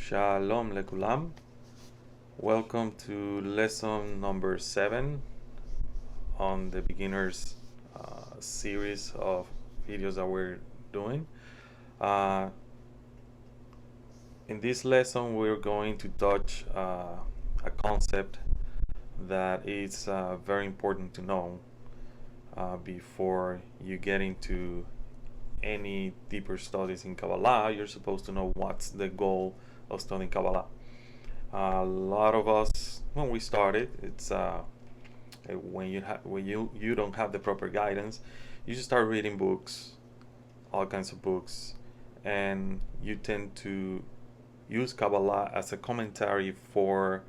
Shalom lekulam. Welcome to lesson number 7 on the beginners series of videos that we're doing. In this lesson, we're going to touch a concept that is very important to know before you get into any deeper studies in Kabbalah. You're supposed to know what's the goal of studying Kabbalah. A lot of us, when we started, it's when you don't have the proper guidance, you just start reading books, all kinds of books, and you tend to use Kabbalah as a commentary for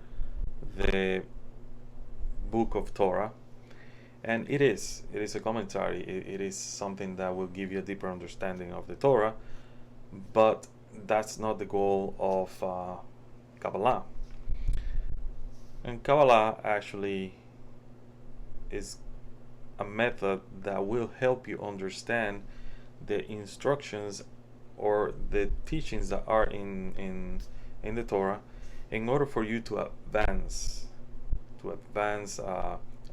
the book of Torah. And it is a commentary. It is something that will give you a deeper understanding of the Torah, but that's not the goal of Kabbalah. And Kabbalah actually is a method that will help you understand the instructions or the teachings that are in the Torah in order for you to advance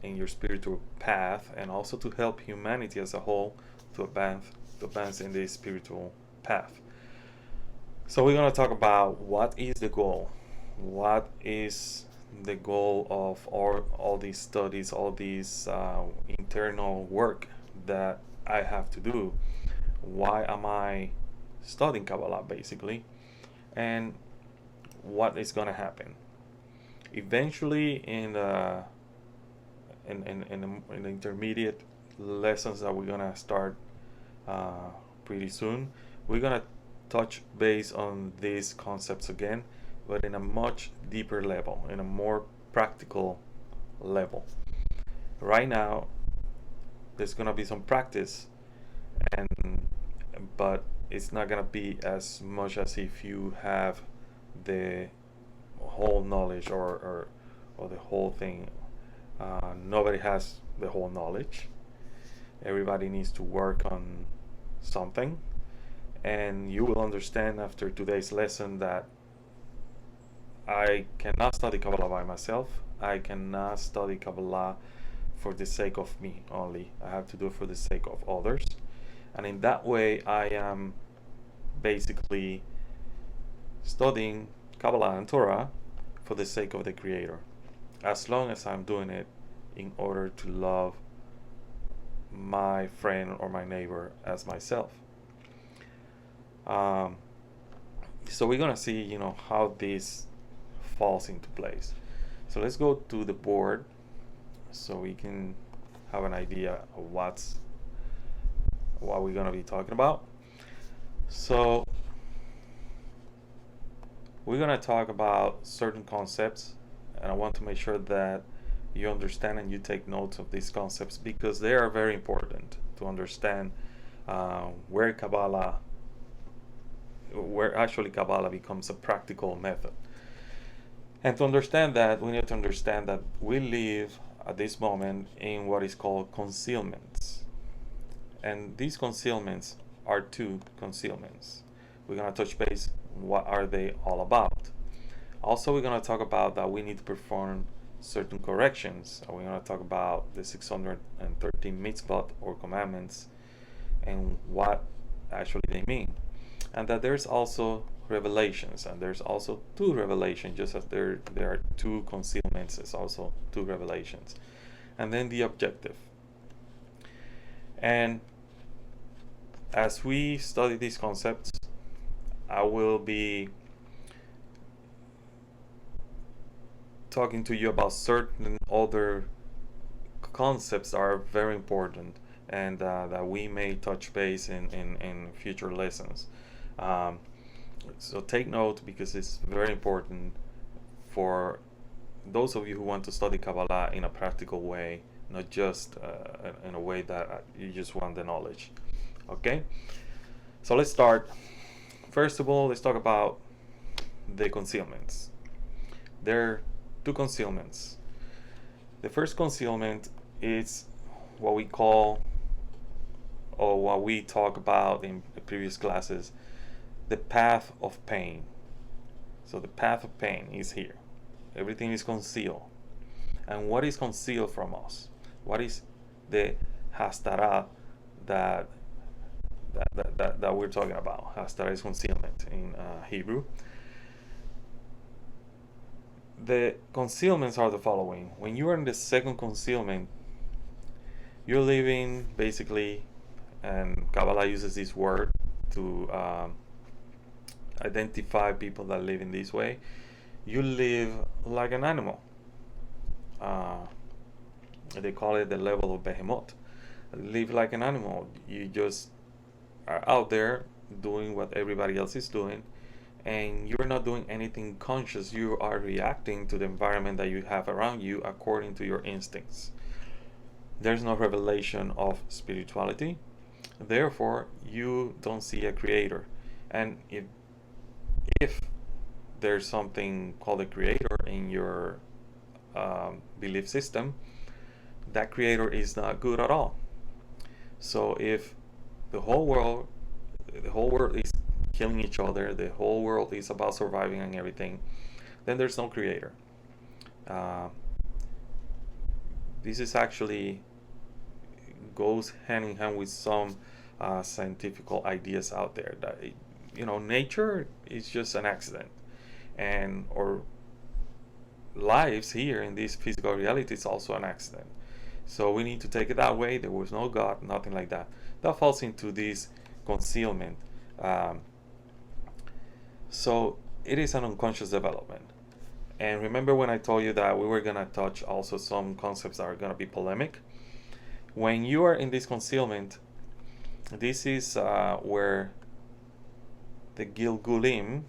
in your spiritual path, and also to help humanity as a whole to advance in this spiritual path. So we're going to talk about what is the goal. What is the goal of all these studies, all these internal work that I have to do? Why am I studying Kabbalah, basically? And what is going to happen? Eventually, in the intermediate lessons that we're gonna start pretty soon, we're gonna touch base on these concepts again, but in a much deeper level, in a more practical level. Right now, there's gonna be some practice, but it's not gonna be as much as if you have the whole knowledge or the whole thing. Nobody has the whole knowledge. Everybody needs to work on something, and you will understand after today's lesson that I cannot study Kabbalah by myself. I cannot study Kabbalah for the sake of me only. I have to do it for the sake of others, and in that way I am basically studying Kabbalah and Torah for the sake of the Creator, as long as I'm doing it in order to love my friend or my neighbor as myself. So we're gonna see, how this falls into place. So let's go to the board so we can have an idea of what we're gonna be talking about. So we're gonna talk about certain concepts, and I want to make sure that you understand and you take notes of these concepts, because they are very important to understand where actually Kabbalah becomes a practical method. And to understand that, we need to understand that we live at this moment in what is called concealments. And these concealments are two concealments. We're going to touch base, what are they all about? Also, we're going to talk about that we need to perform certain corrections. We're going to talk about the 613 mitzvot or commandments and what actually they mean. And that there's also revelations, and there's also two revelations, just as there are two concealments, there's also two revelations. And then the objective. And as we study these concepts, I will be talking to you about certain other concepts that are very important, and that we may touch base in future lessons. So take note, because it's very important for those of you who want to study Kabbalah in a practical way, not just in a way that you just want the knowledge. Okay? So let's start. First of all, let's talk about the concealments. There are two concealments. The first concealment is what we call, or what we talk about in the previous classes, the path of pain. So the path of pain is here. Everything is concealed. And what is concealed from us? What is the hastara that we're talking about? Hastara is concealment in Hebrew. The concealments are the following. When you are in the second concealment, you're living basically, and Kabbalah uses this word to identify people that live in this way. You live like an animal. They call it the level of behemoth. Live like an animal. You just are out there doing what everybody else is doing, and you're not doing anything conscious. You are reacting to the environment that you have around you according to your instincts. There's no revelation of spirituality. Therefore, you don't see a creator. And if there's something called a creator in your belief system, that creator is not good at all. So if the whole world is killing each other, the whole world is about surviving and everything, then there's no creator. This is actually goes hand in hand with some scientific ideas out there that nature is just an accident, and our lives here in this physical reality is also an accident. So we need to take it that way. There was no God, nothing like that. That falls into this concealment. So it is an unconscious development. And remember when I told you that we were going to touch also some concepts that are going to be polemic? When you are in this concealment, this is where the Gilgulim,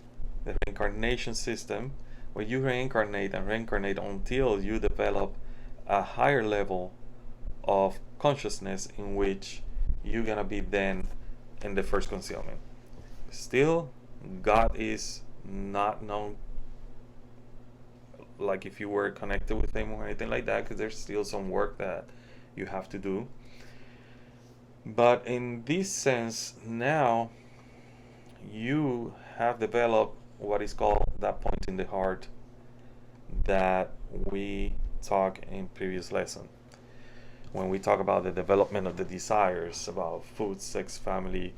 the reincarnation system, where you reincarnate and reincarnate until you develop a higher level of consciousness in which you're going to be then in the first concealment. Still, God is not known like if you were connected with him or anything like that, because there's still some work that you have to do. But in this sense, now you have developed what is called that point in the heart that we talk in previous lesson, when we talk about the development of the desires, about food, sex, family,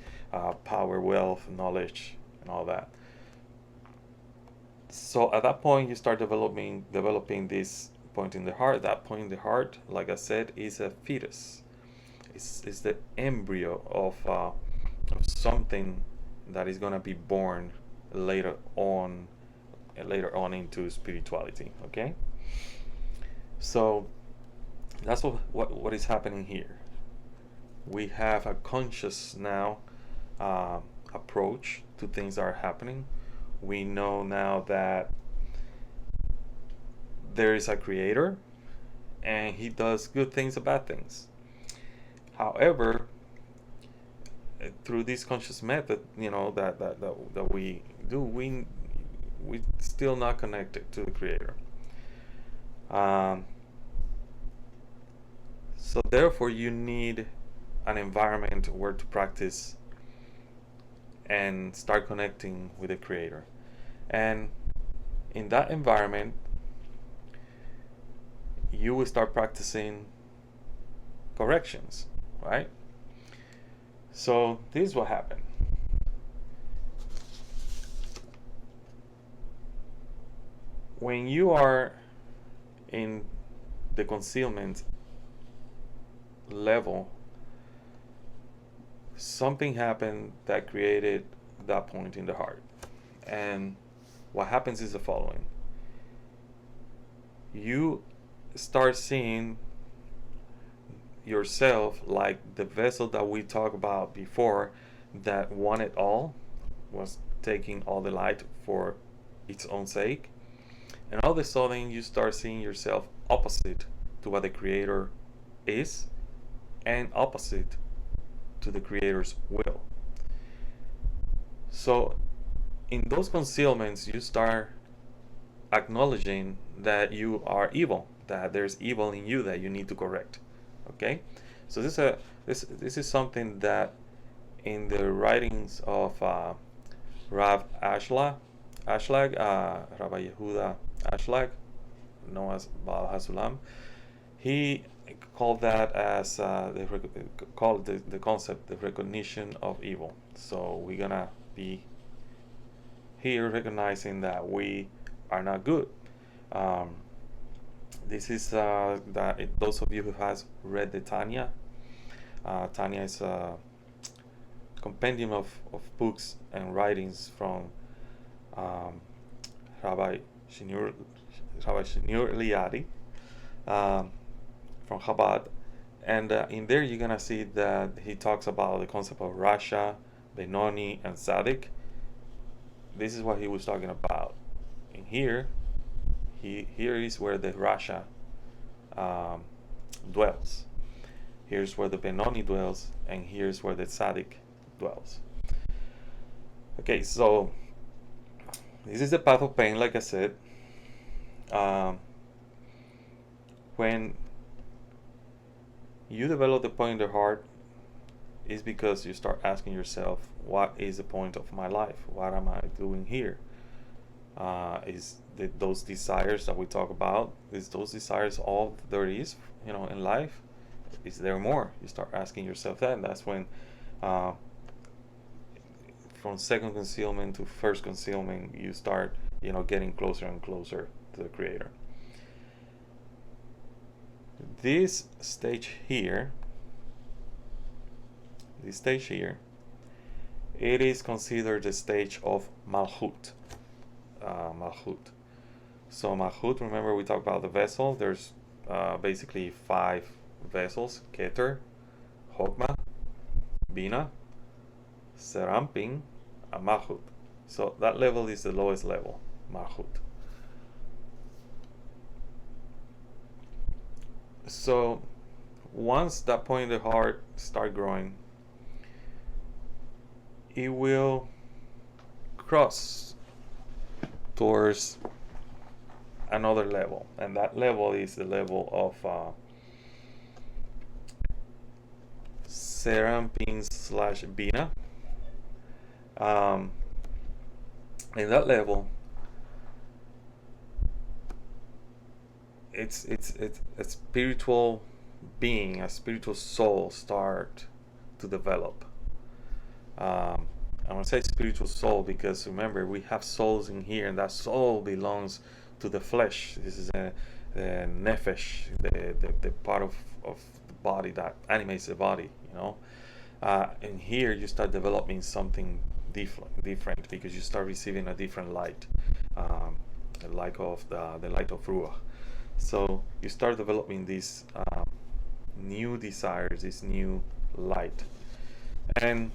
power, wealth, knowledge, and all that. So at that point you start developing this point in the heart. That point in the heart, like I said, is a fetus. It's the embryo of something that is going to be born later on into spirituality. Okay, so that's what is happening here. We have a conscious now approach to things that are happening. We know now that there is a creator, and he does good things and bad things. However, through this conscious method, that we do, we still not connected to the creator. So therefore, you need an environment where to practice and start connecting with the creator. And in that environment, you will start practicing corrections, right? So this is what happened. When you are in the concealment level, something happened that created that point in the heart. And what happens is the following. You start seeing yourself like the vessel that we talked about before, that wanted all, was taking all the light for its own sake. And all of a sudden you start seeing yourself opposite to what the creator is, and opposite to the creator's will. So in those concealments, you start acknowledging that you are evil, that there's evil in you that you need to correct. Okay, so this is something that in the writings of Rav Ashla, Ashlag, Rabbi Yehuda Ashlag, known as Baal HaSulam, he called that as called the concept the recognition of evil. So we're gonna be here recognizing that we are not good. Um, this is those of you who has read the Tanya. Tanya is a compendium of books and writings from um, Rabbi Shinur Liadi, um, from Chabad, and in there you're gonna see that he talks about the concept of Rasha, Benoni, and Tzaddik. This is what he was talking about. And here is where the Rasha um, dwells. Here's where the Benoni dwells, and here's where the Tzaddik dwells. Okay, so this is the path of pain, like I said. When you develop the point in the heart, is because you start asking yourself, what is the point of my life? What am I doing here? Those desires that we talk about, is those desires all there is, in life? Is there more? You start asking yourself that, and that's when from second concealment to first concealment, you start, getting closer and closer to the Creator. This stage here, it is considered the stage of Malchut. Malchut. So Malchut, remember we talked about the vessel. There's basically 5 vessels: Keter, Chokmah, Bina, Serampin, and Malchut. So that level is the lowest level, Malchut. So once that point in the heart start growing, it will cross towards another level, and that level is the level of Serampin/Bina. In that level, it's a spiritual being, a spiritual soul start to develop. I want to say spiritual soul because remember, we have souls in here, and that soul belongs to the flesh. This is the nefesh, the part of the body that animates the body, and here you start developing something different because you start receiving a different light, the light of the light of Ruach. So you start developing these new desires, this new light. And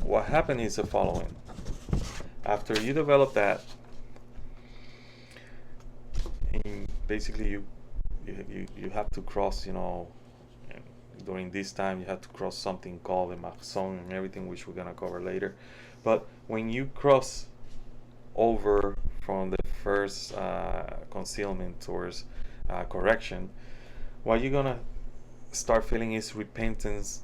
what happened is the following. After you develop that, and basically you have to cross, during this time you have to cross something called the Machzon and everything, which we're going to cover later. But when you cross over from the first concealment towards correction, what you're gonna start feeling is repentance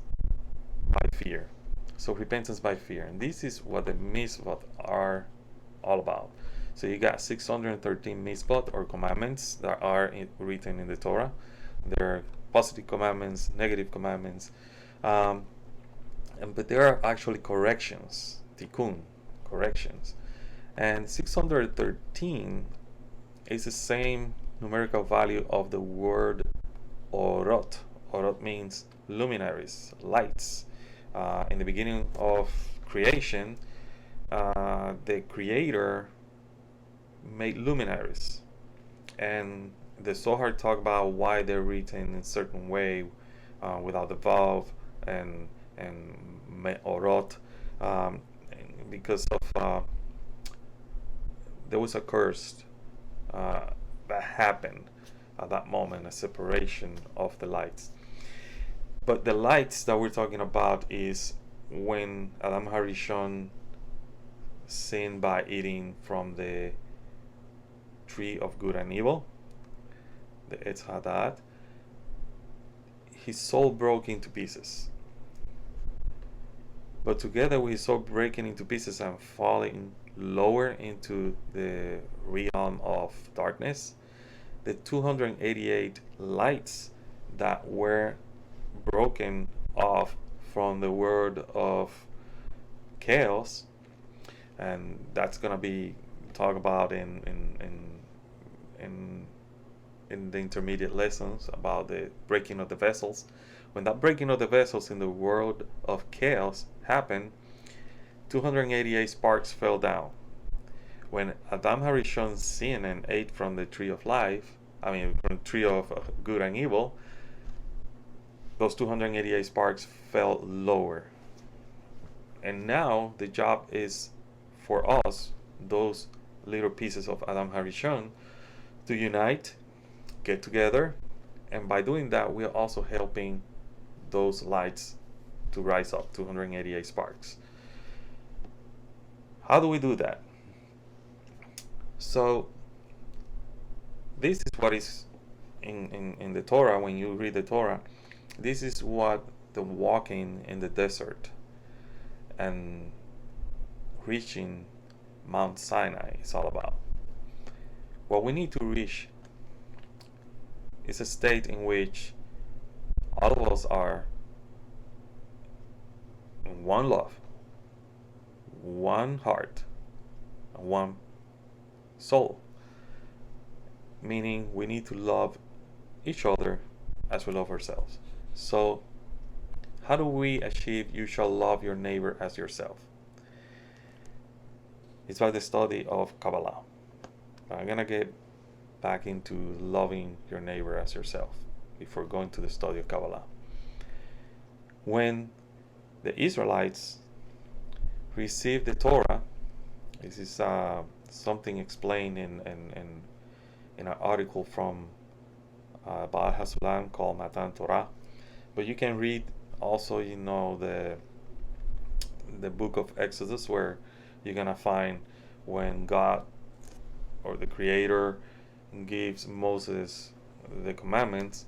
by fear. So repentance by fear, and this is what the mitzvot are all about. So you got 613 mitzvot or commandments that are written in the Torah. There are positive commandments, negative commandments, but there are actually corrections, tikkun, corrections. And 613 is the same numerical value of the word orot. Orot means luminaries, lights. In the beginning of creation, the Creator made luminaries. And the Zohar talk about why they're written in a certain way, without the vav and orot, because of there was a curse that happened at that moment, a separation of the lights. But the lights that we're talking about is when Adam Harishon sinned by eating from the tree of good and evil, the Etz Hadat. His soul broke into pieces. But together with his soul breaking into pieces and falling lower into the realm of darkness, the 288 lights that were broken off from the world of chaos, and that's gonna be talked about in in the intermediate lessons about the breaking of the vessels. When that breaking of the vessels in the world of chaos happened, 288 sparks fell down. When Adam Harishon sinned and ate from the tree of life, I mean from the tree of good and evil, those 288 sparks fell lower. And now the job is for us, those little pieces of Adam Harishon, to unite, get together, and by doing that, we are also helping those lights to rise up, 288 sparks. How do we do that? So this is what is in the Torah. When you read the Torah, this is what the walking in the desert and reaching Mount Sinai is all about. What we need to reach is a state in which all of us are in one love, one heart, and one soul. Meaning we need to love each other as we love ourselves. So how do we achieve you shall love your neighbor as yourself? It's by the study of Kabbalah. I'm gonna get back into loving your neighbor as yourself before going to the study of Kabbalah. When the Israelites received the Torah, this is something explained in an article from Baal HaSulam called Matan Torah, but you can read also, the book of Exodus, where you're gonna find when God or the Creator gives Moses the commandments.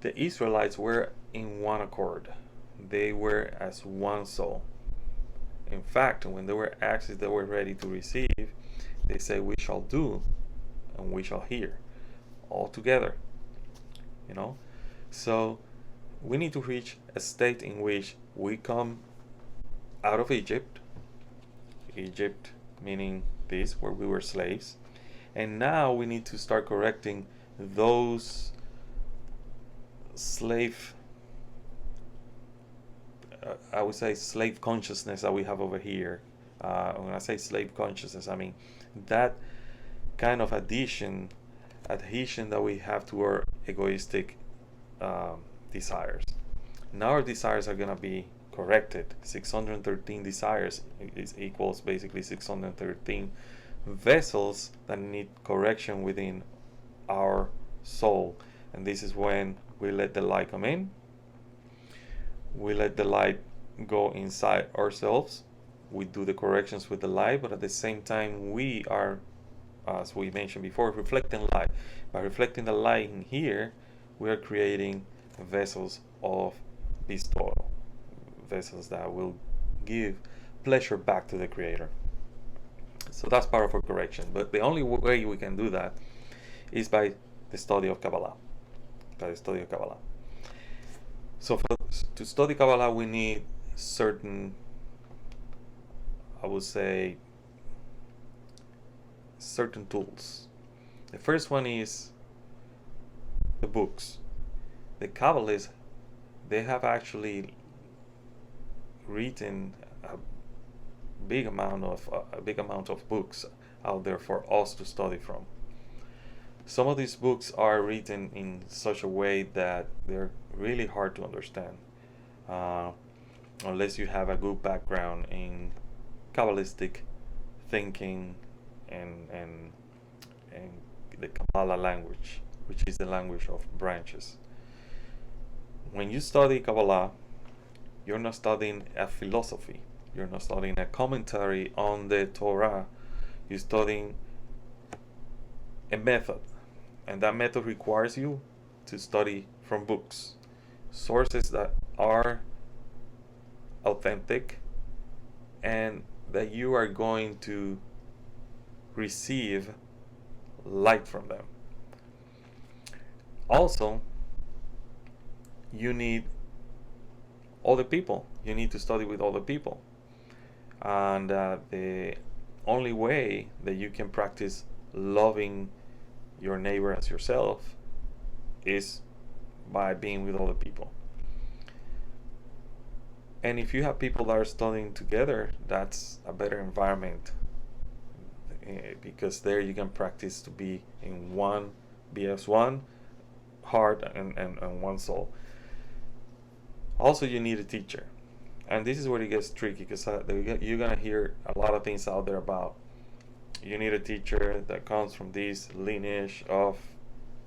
The Israelites were in one accord. They were as one soul. In fact, when they were asked if they were ready to receive, they say, "We shall do and we shall hear," all together. So we need to reach a state in which we come out of Egypt meaning this, where we were slaves, and now we need to start correcting those slave I would say slave consciousness that we have over here. When I say slave consciousness, I mean that kind of adhesion that we have to our egoistic desires. Now our desires are going to be corrected. 613 desires equals basically 613 vessels that need correction within our soul. And this is when we let the light come in. We let the light go inside ourselves. We do the corrections with the light, but at the same time we are, as we mentioned before, reflecting light. By reflecting the light in here, we are creating vessels of bestowal, vessels that will give pleasure back to the Creator. So that's part of our correction. But the only way we can do that is by the study of Kabbalah. So to study Kabbalah, we need certain, I would say, certain tools. The first one is the books. The Kabbalists, they have actually written a big amount of books out there for us to study from. Some of these books are written in such a way that they're really hard to understand, unless you have a good background in Kabbalistic thinking and the Kabbalah language, which is the language of branches. When you study Kabbalah, you're not studying a philosophy. You're not studying a commentary on the Torah. You're studying a method. And that method requires you to study from books, sources that are authentic and that you are going to receive light from them. Also, you need other people. You need to study with other people. And the only way that you can practice loving your neighbor as yourself is by being with other people. And if you have people that are studying together, that's a better environment, because there you can practice to be in one, be as one heart and one soul. Also, you need a teacher. And this is where it gets tricky, because you're going to hear a lot of things out there about you need a teacher that comes from this lineage of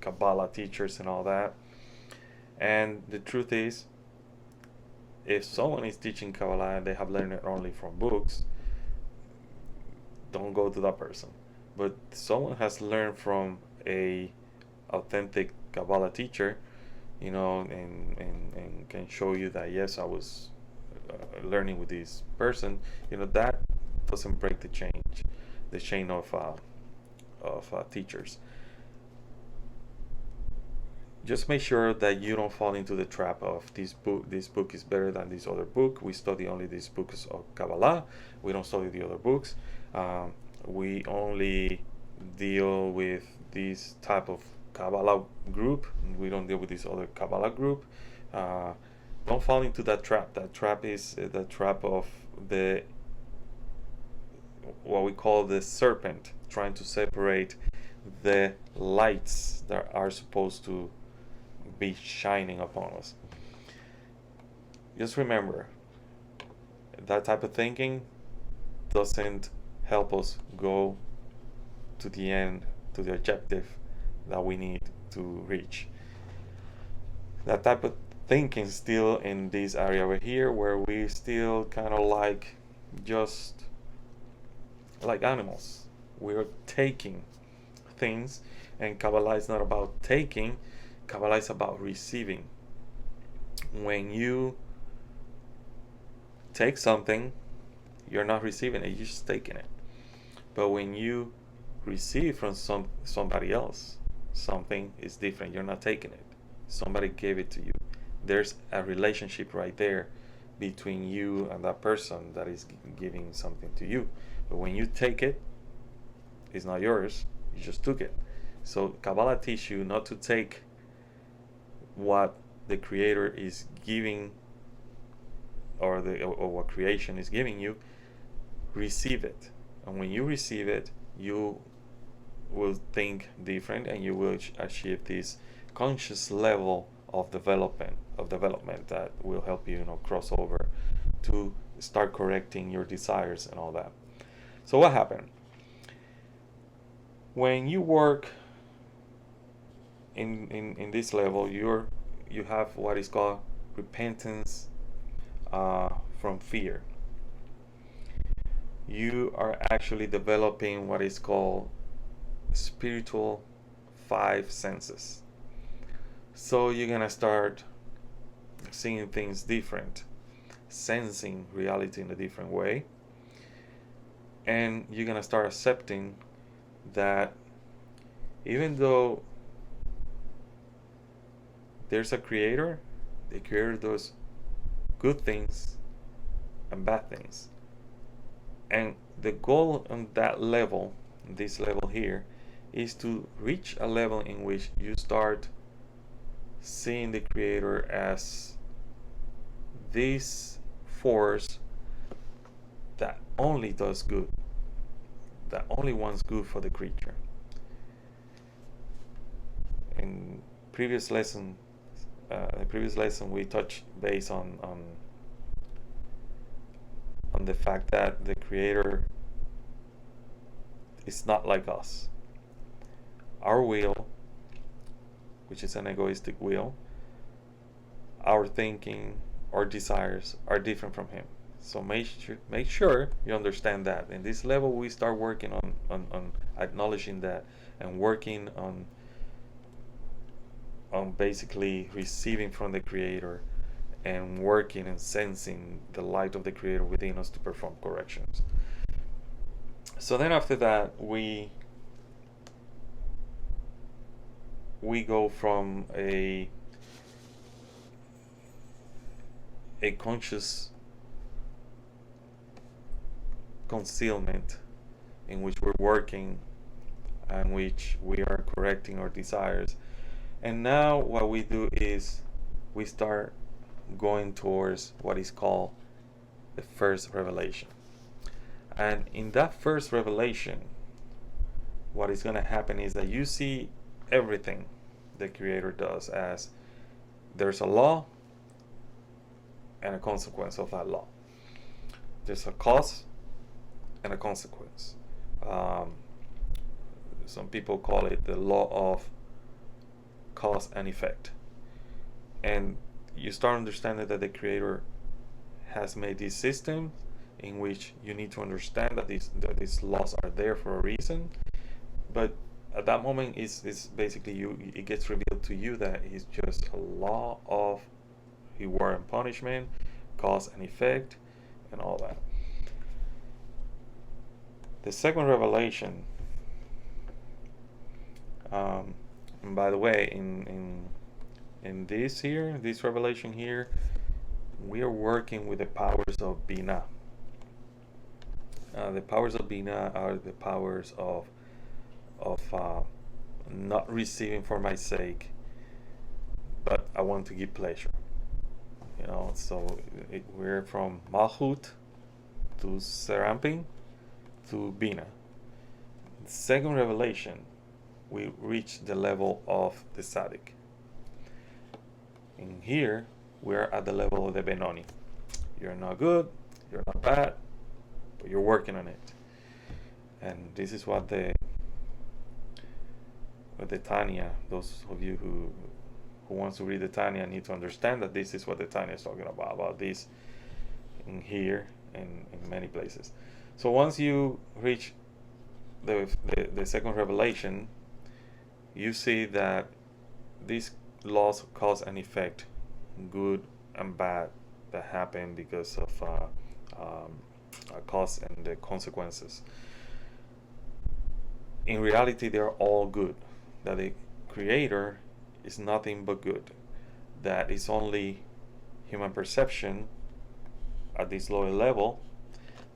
Kabbalah teachers and all that. And the truth is, if someone is teaching Kabbalah and they have learned it only from books, don't go to that person. But someone has learned from a authentic Kabbalah teacher, and can show you that, yes, I was learning with this person, that doesn't break the chain of teachers. Just make sure that you don't fall into the trap of this book is better than this other book. We study only these books of Kabbalah. We don't study the other books. We only deal with this type of Kabbalah group. We don't deal with this other Kabbalah group. Don't fall into that trap. That trap is the trap of what we call the serpent, trying to separate the lights that are supposed to be shining upon us. Just remember, that type of thinking doesn't help us go to the end, to the objective that we need to reach. That type of thinking still in this area over here, where we still kind of just like animals. We're taking things, and Kabbalah is not about taking. Kabbalah is about receiving. When you take something, you're not receiving it, you're just taking it. But when you receive from somebody else, something is different. You're not taking it. Somebody gave it to you. There's a relationship right there between you and that person that is giving something to you. But when you take it, it's not yours. You just took it. So Kabbalah teaches you not to take what the Creator is giving, or what creation is giving you. Receive it, and when you receive it, you will think different, and you will achieve this conscious level of development that will help you, cross over to start correcting your desires and all that. So what happened when you work in this level? You have what is called repentance from fear. You are actually developing what is called spiritual 5 senses. So you're gonna start seeing things different, sensing reality in a different way, and you're gonna start accepting that even though there's a creator, the creator does good things and bad things. And the goal on that level, this level here, is to reach a level in which you start seeing the creator as this force that only does good, that only wants good for the creature. In previous lesson we touched base on the fact that the creator is not like us. Our will, which is an egoistic will, our thinking, our desires are different from him. So make sure you understand that. In this level, we start working on acknowledging that, and working on basically receiving from the creator, and working and sensing the light of the creator within us to perform corrections. So then after that, we go from a conscious concealment in which we're working and which we are correcting our desires. And now what we do is we start going towards what is called the first revelation. And in that first revelation, what is going to happen is that you see everything the Creator does as there's a law and a consequence of that law. There's a cause and a consequence. Some people call it the law of cause and effect. And you start understanding that the Creator has made this system in which you need to understand that these laws are there for a reason. But at that moment, it's basically it gets revealed to you that it's just a law of reward and punishment, cause and effect, and all that. The second revelation, and by the way, in this revelation here, we are working with the powers of Bina. The powers of Bina are the powers of not receiving for my sake, but I want to give pleasure. So we're from Malchut to Serampin to Bina. Second revelation, we reach the level of the Tzaddik. In here, we're at the level of the Benoni. You're not good, you're not bad, but you're working on it. And this is what the Tanya, those of you who wants to read the Tanya need to understand that this is what the Tanya is talking about this in here and in many places. So once you reach the second revelation, you see that these laws of cause and effect, good and bad, that happen because of cause and the consequences, in reality they are all good, that the Creator is nothing but good, that is only human perception at this lower level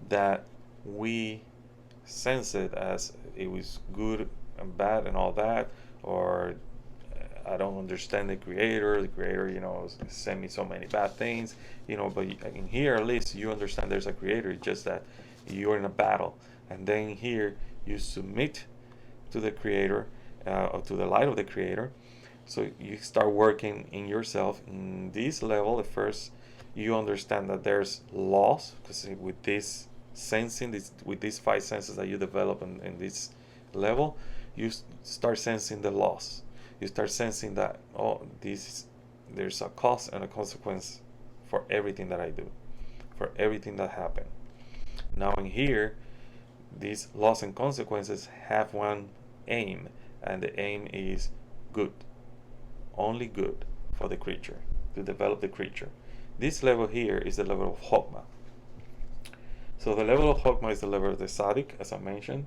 that we sense it as it was good and bad and all that, or I don't understand the Creator, sent me so many bad things, but in here at least you understand there's a Creator. It's just that you're in a battle, and then here you submit to the Creator, or to the light of the Creator. So you start working in yourself. In this level, at first, you understand that there's laws, because with this sensing, with these five senses that you develop in this level, you start sensing the laws. You start sensing that there's a cause and a consequence for everything that I do, for everything that happened. Now in here, these laws and consequences have one aim, and the aim is good. Only good for the creature, to develop the creature. This level here is the level of Chokmah. So the level of Chokmah is the level of the Tzaddik, as I mentioned.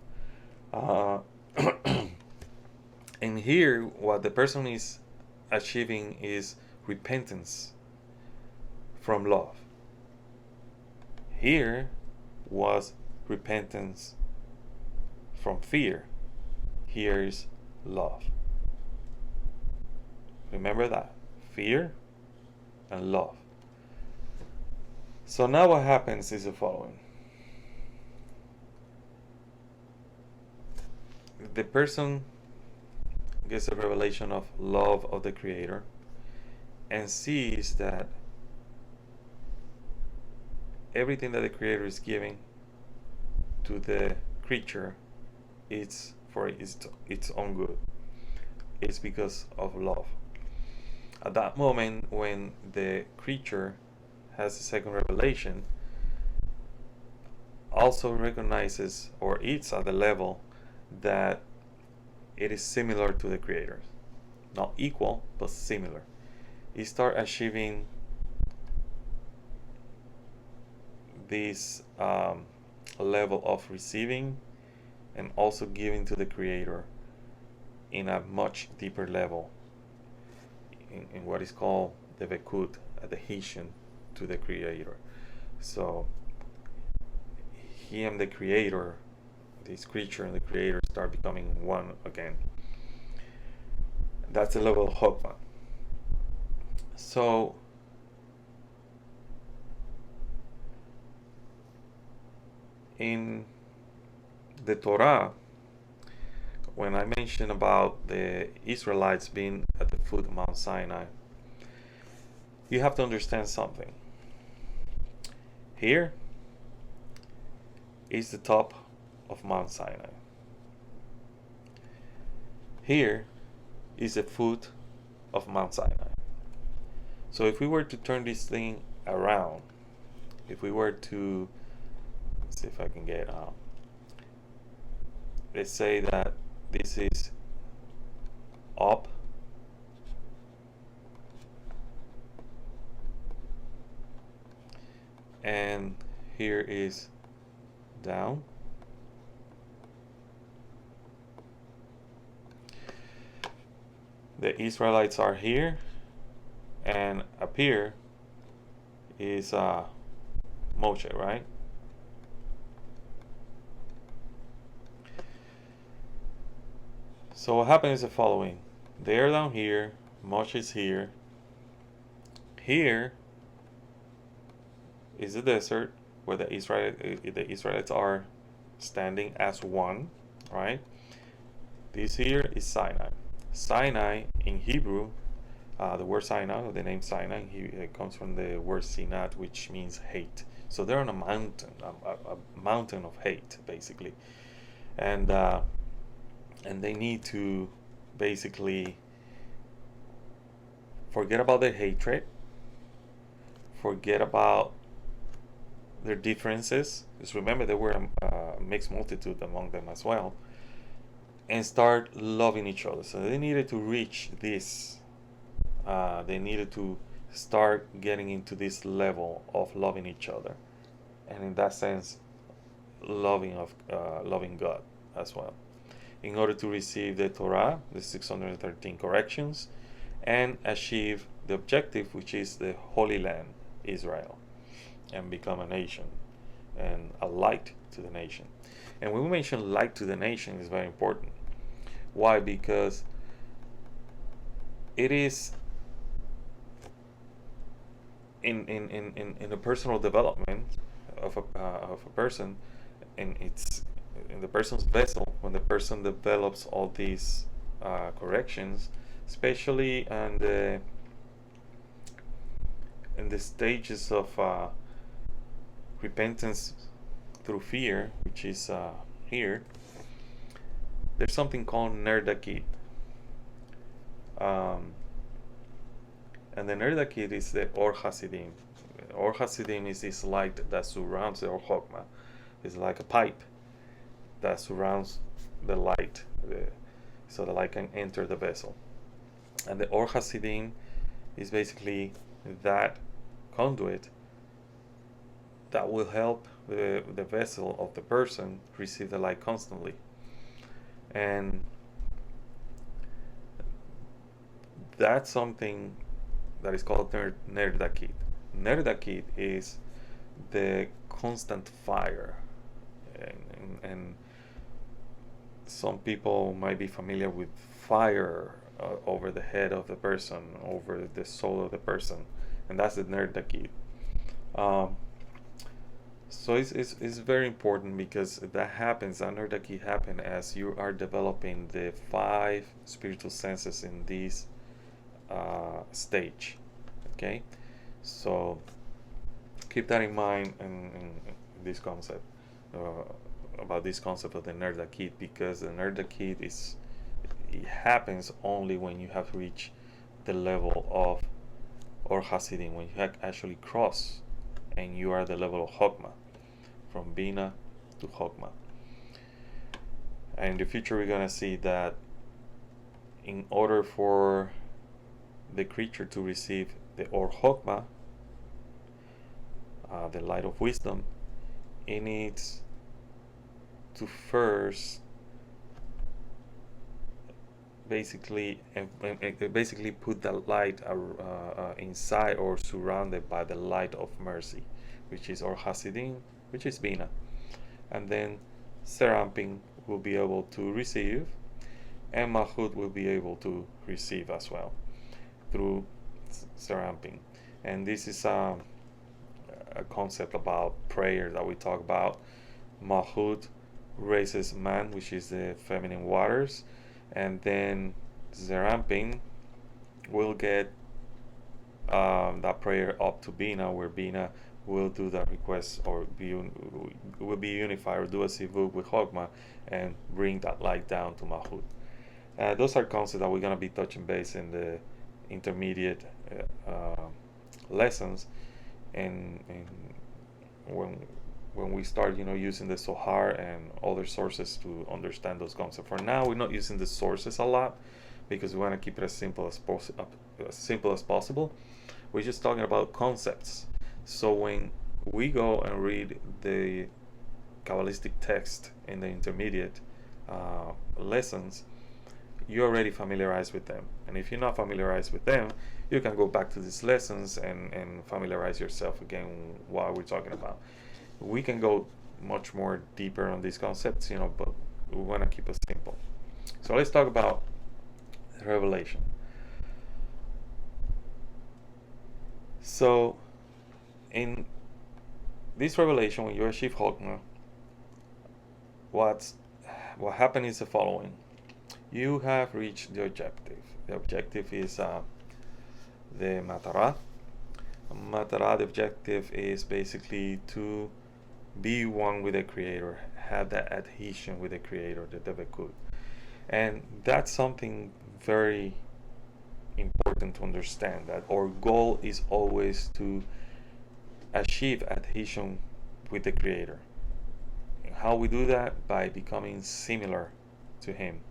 And here, what the person is achieving is repentance from love. Here was repentance from fear. Here is love. Remember that. Fear and love. So now what happens is the following. The person gets a revelation of love of the Creator and sees that everything that the Creator is giving to the creature is for its own good. It's because of love. At that moment, when the creature has a second revelation, also recognizes, or it's at the level that it is similar to the Creator. Not equal, but similar. It starts achieving this level of receiving and also giving to the Creator in a much deeper level, in what is called the Vekut, adhesion to the Creator. So he and the Creator, this creature and the Creator, start becoming one again. That's the level of Chokmah. So in the Torah, when I mentioned about the Israelites being at the foot of Mount Sinai, you have to understand something. Here is the top of Mount Sinai. Here is the foot of Mount Sinai. So if we were to turn this thing around, if we were to, let's see if I can get let's say that this is up and here is down. The Israelites are here, and up here is Moshe, right? So what happens is the following. They're down here, Moshe is here. Here is the desert where the Israelites are standing as one, right? This here is Sinai. Sinai in Hebrew, the word Sinai, the name Sinai, it comes from the word Sinat, which means hate. So they're on a mountain, a mountain of hate, basically, and they need to basically forget about their hatred, forget about their differences, because remember there were a mixed multitude among them as well, and start loving each other. So they needed to reach this. They needed to start getting into this level of loving each other, and in that sense, loving God as well, in order to receive the Torah, the 613 corrections, and achieve the objective, which is the Holy Land, Israel, and become a nation and a light to the nation. And when we mention light to the nation, it's very important. Why? Because it is in the personal development of a person, and it's in the person's vessel, when the person develops all these corrections, especially in the stages of repentance through fear, which is here, there's something called Ner Dakit. And the Ner Dakit is the Or Hasidim. Or Hasidim is this light that surrounds the Or Chokmah. It's like a pipe that surrounds the light, so the light can enter the vessel. And the Or Hasidim is basically that conduit that will help the vessel of the person receive the light constantly. And that's something that is called Ner Dakit. Ner Dakit is the constant fire, and some people might be familiar with fire over the head of the person, over the soul of the person, and that's the Ner Dakit. So it's very important, because that happens, that Ner Dakit happens as you are developing the 5 spiritual senses in this stage. Okay, so keep that in mind in this concept, about this concept of the Ner Dakit, because the Ner Dakit it happens only when you have reached the level of Or Hasidim, when you actually cross and you are at the level of Chokmah, from Bina to Chokmah. And in the future we're going to see that in order for the creature to receive the Or Chokmah, the light of wisdom, it needs to first basically basically put the light inside or surrounded by the light of mercy, which is or Hasidim, which is Bina, and then Serampin will be able to receive, and Malchut will be able to receive as well through Serampin. And this is a concept about prayer that we talk about. Malchut raises man, which is the feminine waters, and then Serampin will get that prayer up to Bina, where Bina will do that request or will be unified or do a sivuk with Chokmah and bring that light down to Malchut. Those are concepts that we're going to be touching base in the intermediate lessons, and when we start, using the Zohar and other sources to understand those concepts. For now, we're not using the sources a lot because we want to keep it as simple as possible. We're just talking about concepts. So when we go and read the Kabbalistic text in the intermediate lessons, you're already familiarized with them. And if you're not familiarized with them, you can go back to these lessons and familiarize yourself again while we're talking about. We can go much more deeper on these concepts, but we want to keep it simple. So let's talk about revelation. So in this revelation, when you achieve Chokmah, what happened is the following. You have reached the objective. The objective is the Matara. The objective is basically to be one with the Creator, have that adhesion with the Creator, the Devekut. And that's something very important to understand, that our goal is always to achieve adhesion with the Creator. And how we do that? By becoming similar to Him.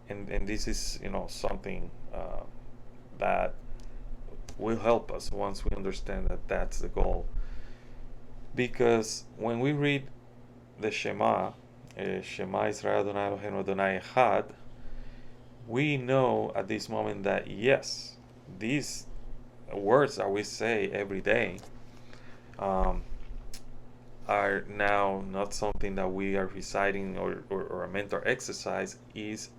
And this is something that will help us once we understand that that's the goal. Because when we read the Shema Israel Adonai Eloheinu Adonai Echad, we know at this moment that yes, these words that we say every day are now not something that we are reciting or a mental exercise. Is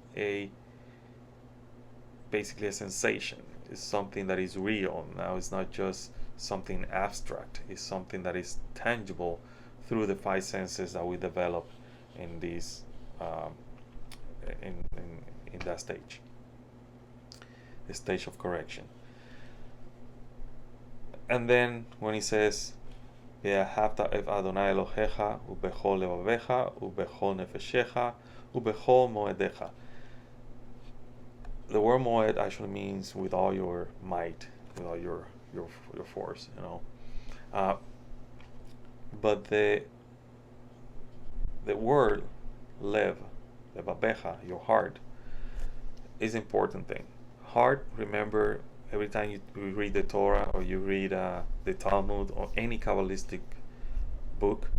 basically a sensation. It's something that is real now. It's not just something abstract. It's something that is tangible through the five senses that we develop in this in that stage, the stage of correction. And then when he says ואהבת את אדוני אלוהיך ובכל לבביך ובכל נפשך ובכל מועדיך. The word moed actually means with all your might, with all your force, but the word lev, levabecha, your heart, is an important thing. Heart, remember, every time you read the Torah or you read the Talmud or any Kabbalistic book,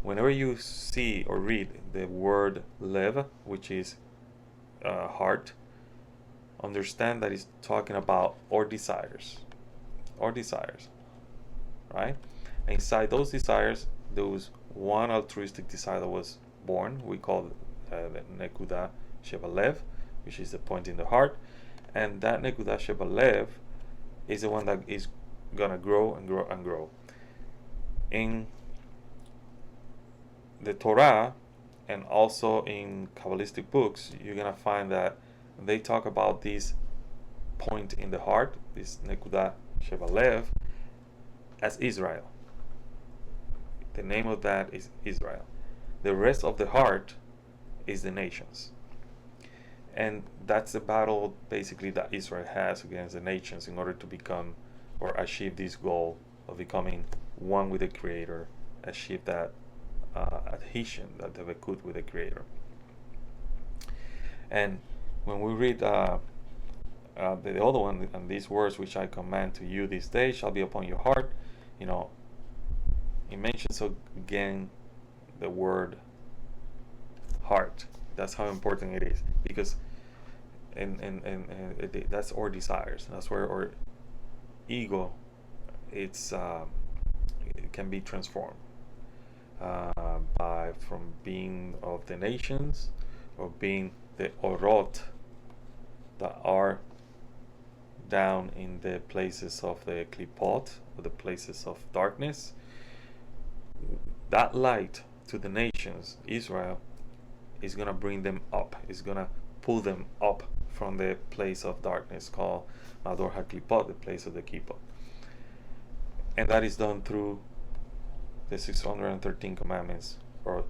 whenever you see or read the word lev, which is heart, understand that it's talking about our desires, right? And inside those desires, there was one altruistic desire that was born. We call it the Nekuda Shebalev, which is the point in the heart. And that Nekuda Shebalev is the one that is gonna grow and grow and grow. In the Torah and also in Kabbalistic books, you're gonna find that they talk about this point in the heart, this Nekuda Shebalev, as Israel. The name of that is Israel. The rest of the heart is the nations. And that's the battle basically that Israel has against the nations in order to become or achieve this goal of becoming one with the Creator, achieve that adhesion, that devekut with the Creator. And when we read the other one, and these words which I command to you this day shall be upon your heart, it mentions again the word heart. That's how important it is, because that's our desires. That's where our ego, it can be transformed by from being of the nations, or being the orot that are down in the places of the klipot, or the places of darkness. That light to the nations, Israel, is gonna bring them up. Is gonna pull them up from the place of darkness called Mador HaKlipot, the place of the Kippot. And that is done through the 613 commandments, or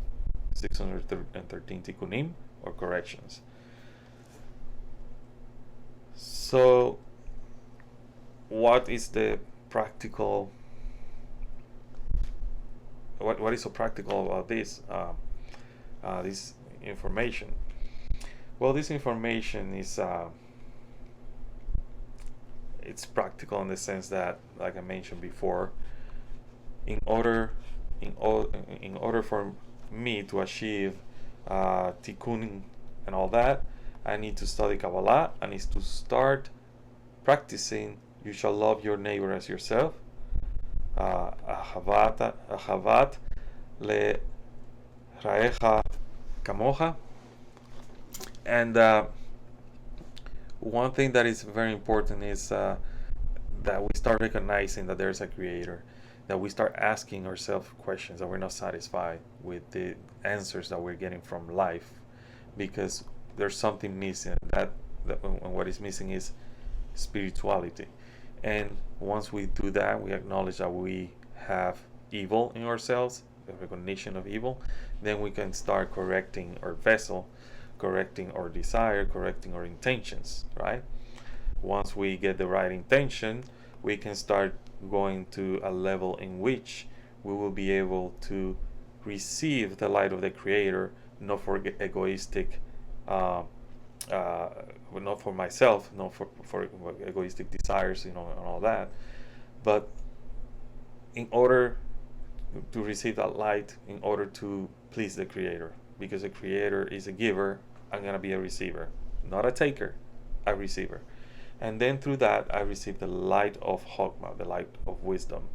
613 tikkunim, or corrections. So, what is the practical? What is so practical about this information? Well, this information is it's practical in the sense that, like I mentioned before, in order for me to achieve tikkun and all that, I need to study Kabbalah. I need to start practicing "You shall love your neighbor as yourself." Ahavat le raecha kamocha. And one thing that is very important is that we start recognizing that there's a creator, that we start asking ourselves questions, that we're not satisfied with the answers that we're getting from life, because there's something missing. And what is missing is spirituality. And once we do that, we acknowledge that we have evil in ourselves, the recognition of evil, then we can start correcting our vessel, correcting our desire, correcting our intentions, right? Once we get the right intention, we can start going to a level in which we will be able to receive the light of the Creator, not for egoistic, not for myself, not for egoistic desires, and all that, but in order to receive that light, in order to please the Creator, because the Creator is a giver. I'm gonna be a receiver, not a taker, a receiver. And then through that, I receive the light of Chokmah, the light of wisdom,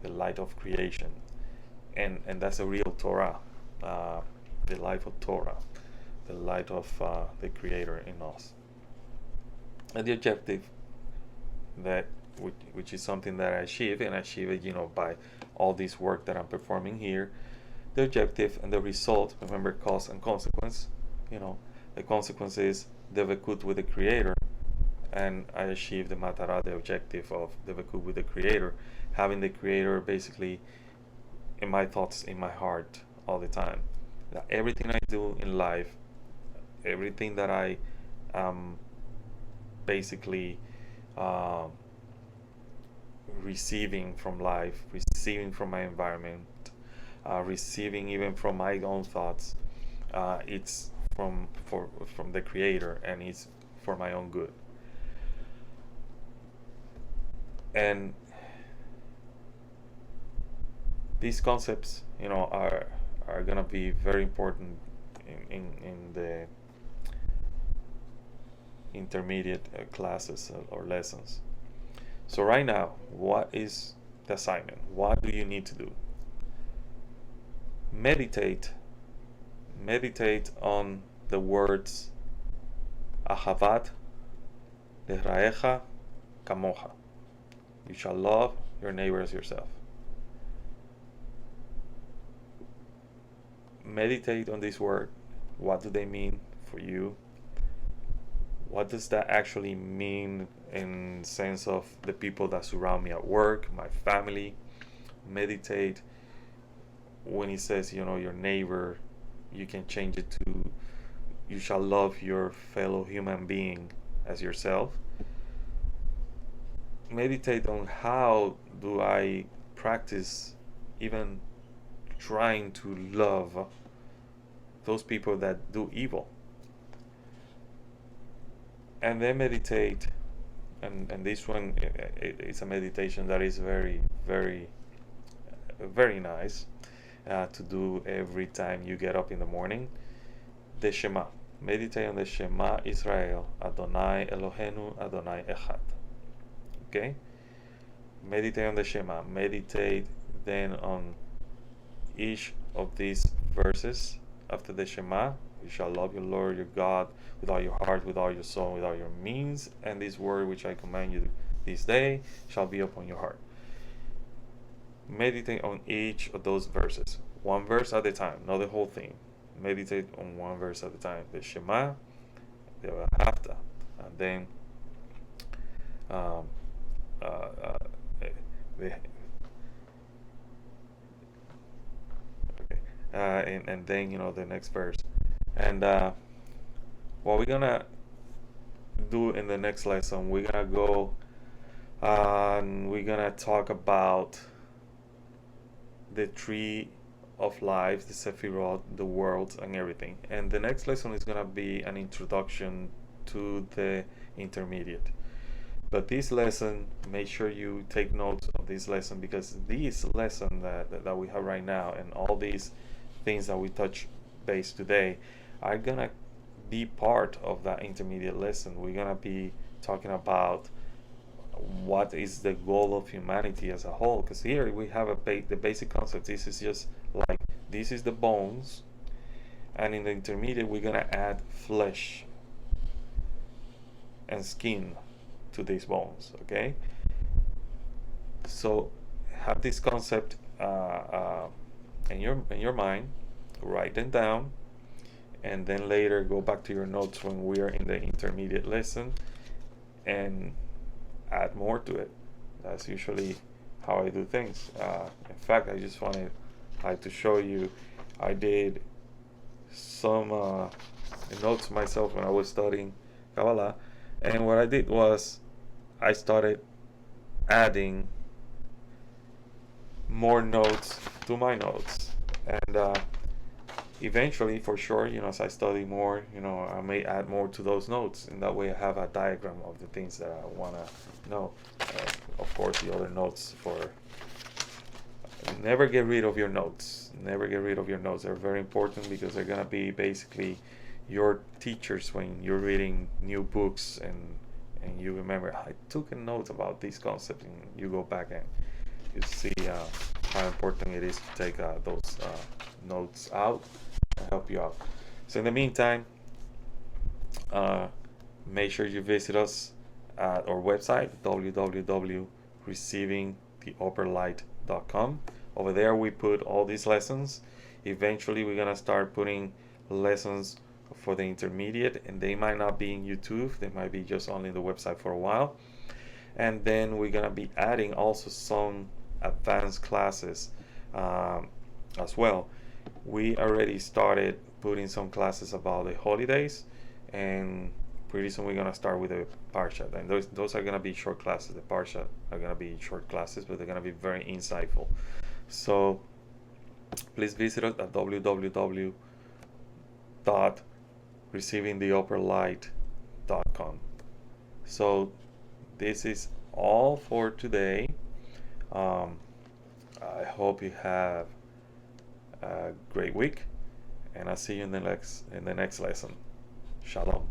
the light of creation, and that's a real Torah, the light of Torah, the light of the Creator in us. And the objective, that which is something that I achieve, and I achieve it, by all this work that I'm performing here. The objective and the result, remember, cause and consequence. The consequence is the Vekut with the Creator, and I achieve the Matara, the objective of the Vekut with the Creator, having the Creator basically in my thoughts, in my heart, all the time. That everything I do in life, everything that I basically receiving from life, receiving from my environment, receiving even from my own thoughts, it's from the Creator, and it's for my own good. And these concepts, are gonna be very important in the intermediate classes or lessons. So right now, what is the assignment? What do you need to do? Meditate on the words Ahavat lehraecha kamocha. You shall love your neighbor as yourself. Meditate on this word. What do they mean for you? What does that actually mean in sense of the people that surround me at work, my family? Meditate when he says, your neighbor, you can change it to, you shall love your fellow human being as yourself. Meditate on how do I practice even trying to love those people that do evil. And then meditate, and this one, it's a meditation that is very, very very nice to do every time you get up in the morning. The Shema. Meditate on the Shema Israel, Adonai Eloheinu, Adonai Echad. Okay? Meditate on the Shema. Meditate then on each of these verses after the Shema. You shall love your Lord your God with all your heart, with all your soul, with all your means, and this word which I command you this day shall be upon your heart. Meditate on each of those verses, one verse at a time, not the whole thing. Meditate on one verse at a time. The Shema, the Hafta, and then um, uh, uh, the, okay, and then the next verse, and what we're gonna do in the next lesson, we're gonna go and we're gonna talk about the tree of life, the Sephirot, the worlds, and everything. And the next lesson is gonna be an introduction to the intermediate. But this lesson, make sure you take notes of this lesson, because this lesson that we have right now and all these things that we touch base today are gonna be part of that intermediate lesson. We're gonna be talking about what is the goal of humanity as a whole, because here we have the basic concept. This is just like, this is the bones, and in the intermediate we're gonna add flesh and skin to these bones. Okay, so have this concept in your mind, write them down, and then later go back to your notes when we are in the intermediate lesson and add more to it. That's usually how I do things. In fact, I just wanted to show you, I did some notes myself when I was studying Kabbalah, and what I did was I started adding more notes to my notes, and eventually, for sure, as I study more, I may add more to those notes, and that way I have a diagram of the things that I want to know. Of course, the other notes never get rid of your notes. Never get rid of your notes. They're very important, because they're going to be basically your teachers when you're reading new books, and you remember, I took a note about this concept, and you go back and you see how important it is to take those notes out and help you out. So in the meantime, make sure you visit us at our website, www.receivingtheupperlight.com. Over there we put all these lessons. Eventually we're gonna start putting lessons for the intermediate, and they might not be in YouTube, they might be just only in the website for a while. And then we're gonna be adding also some advanced classes as well. We already started putting some classes about the holidays, and pretty soon we're gonna start with the Parsha. And those are gonna be short classes. The Parsha are gonna be short classes, but they're gonna be very insightful. So please visit us at www.receivingtheupperlight.com. So this is all for today. I hope you have a great week, and I'll see you in the next lesson. Shalom.